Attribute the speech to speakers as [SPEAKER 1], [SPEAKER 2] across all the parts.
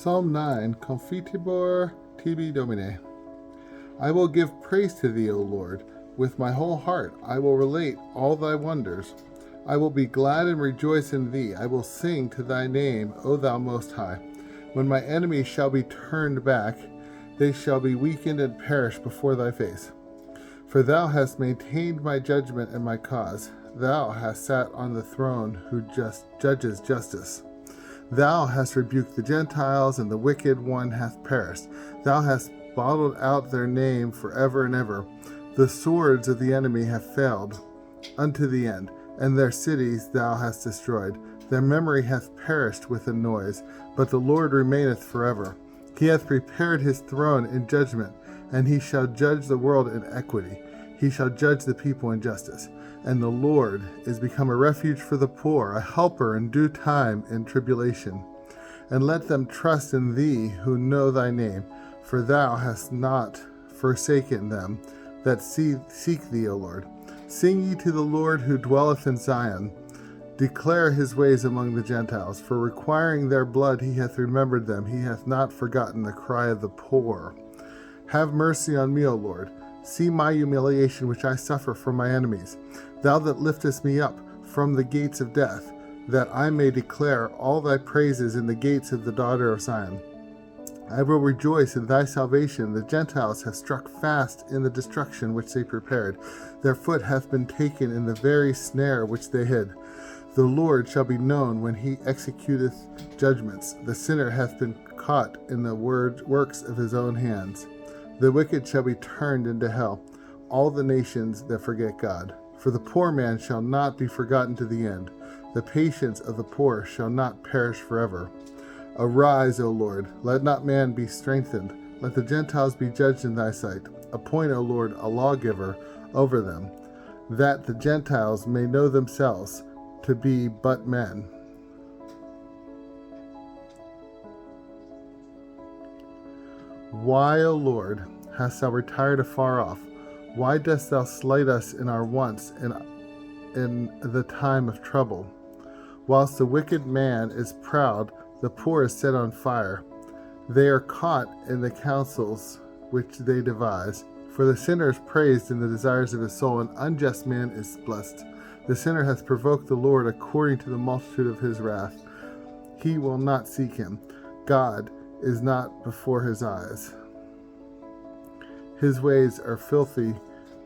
[SPEAKER 1] Psalm 9, Confitibor tibi Domine. I will give praise to thee, O Lord. With my whole heart I will relate all thy wonders. I will be glad and rejoice in thee. I will sing to thy name, O thou Most High. When my enemies shall be turned back, they shall be weakened and perish before thy face. For thou hast maintained my judgment and my cause. Thou hast sat on the throne who judges justice. Thou hast rebuked the Gentiles, and the wicked one hath perished. Thou hast blotted out their name forever and ever. The swords of the enemy have failed unto the end, and their cities thou hast destroyed. Their memory hath perished with a noise, but the Lord remaineth forever. He hath prepared his throne in judgment, and he shall judge the world in equity. He shall judge the people in justice. And the Lord is become a refuge for the poor, a helper in due time in tribulation. And let them trust in thee who know thy name, for thou hast not forsaken them that seek thee, O Lord. Sing ye to the Lord who dwelleth in Zion. Declare his ways among the Gentiles, for requiring their blood he hath remembered them. He hath not forgotten the cry of the poor. Have mercy on me, O Lord. See my humiliation which I suffer from my enemies. Thou that liftest me up from the gates of death, that I may declare all thy praises in the gates of the daughter of Zion. I will rejoice in thy salvation. The Gentiles have struck fast in the destruction which they prepared. Their foot hath been taken in the very snare which they hid. The Lord shall be known when he executeth judgments. The sinner hath been caught in the works of his own hands. The wicked shall be turned into hell, all the nations that forget God. For the poor man shall not be forgotten to the end. The patience of the poor shall not perish forever. Arise, O Lord, let not man be strengthened. Let the Gentiles be judged in thy sight. Appoint, O Lord, a lawgiver over them, that the Gentiles may know themselves to be but men. Why, O Lord, hast thou retired afar off? Why dost thou slight us in our wants in the time of trouble? Whilst the wicked man is proud, the poor is set on fire. They are caught in the counsels which they devise. For the sinner is praised in the desires of his soul, an unjust man is blessed. The sinner hath provoked the Lord according to the multitude of his wrath. He will not seek him. God is not before his eyes. His ways are filthy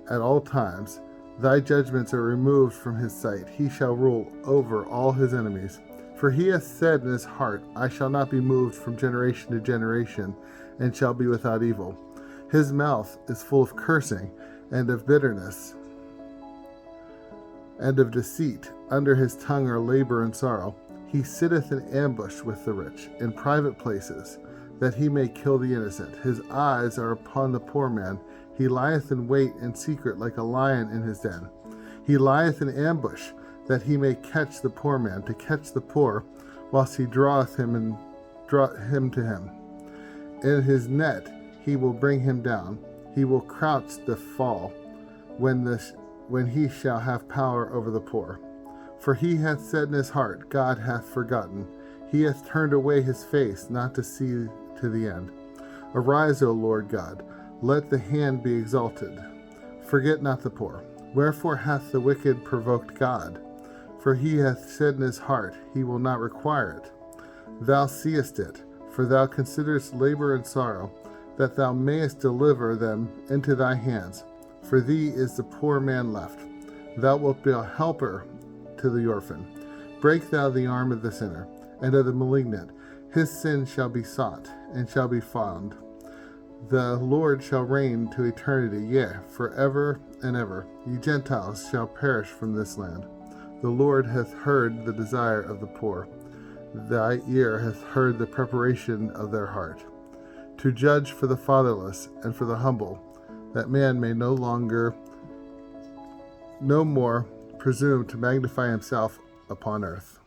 [SPEAKER 1] at all times. Thy judgments are removed from his sight. He shall rule over all his enemies. For he hath said in his heart, I shall not be moved from generation to generation, and shall be without evil. His mouth is full of cursing, and of bitterness, and of deceit. Under his tongue are labor and sorrow. He sitteth in ambush with the rich, in private places, that he may kill the innocent. His eyes are upon the poor man. He lieth in wait in secret like a lion in his den. He lieth in ambush, that he may catch the poor man, to catch the poor, whilst he draweth him and draw him to him. In his net he will bring him down. He will crouch the fall, when he shall have power over the poor. For he hath said in his heart, God hath forgotten. He hath turned away his face, not to see to the end. Arise, O Lord God, let the hand be exalted. Forget not the poor. Wherefore hath the wicked provoked God? For he hath said in his heart, he will not require it. Thou seest it, for thou considerest labor and sorrow, that thou mayest deliver them into thy hands. For thee is the poor man left. Thou wilt be a helper to the orphan. Break thou the arm of the sinner, and of the malignant. His sin shall be sought, and shall be found. The Lord shall reign to eternity, yea, forever and ever. Ye Gentiles shall perish from this land. The Lord hath heard the desire of the poor. Thy ear hath heard the preparation of their heart, to judge for the fatherless and for the humble, that man may no more presume to magnify himself upon earth.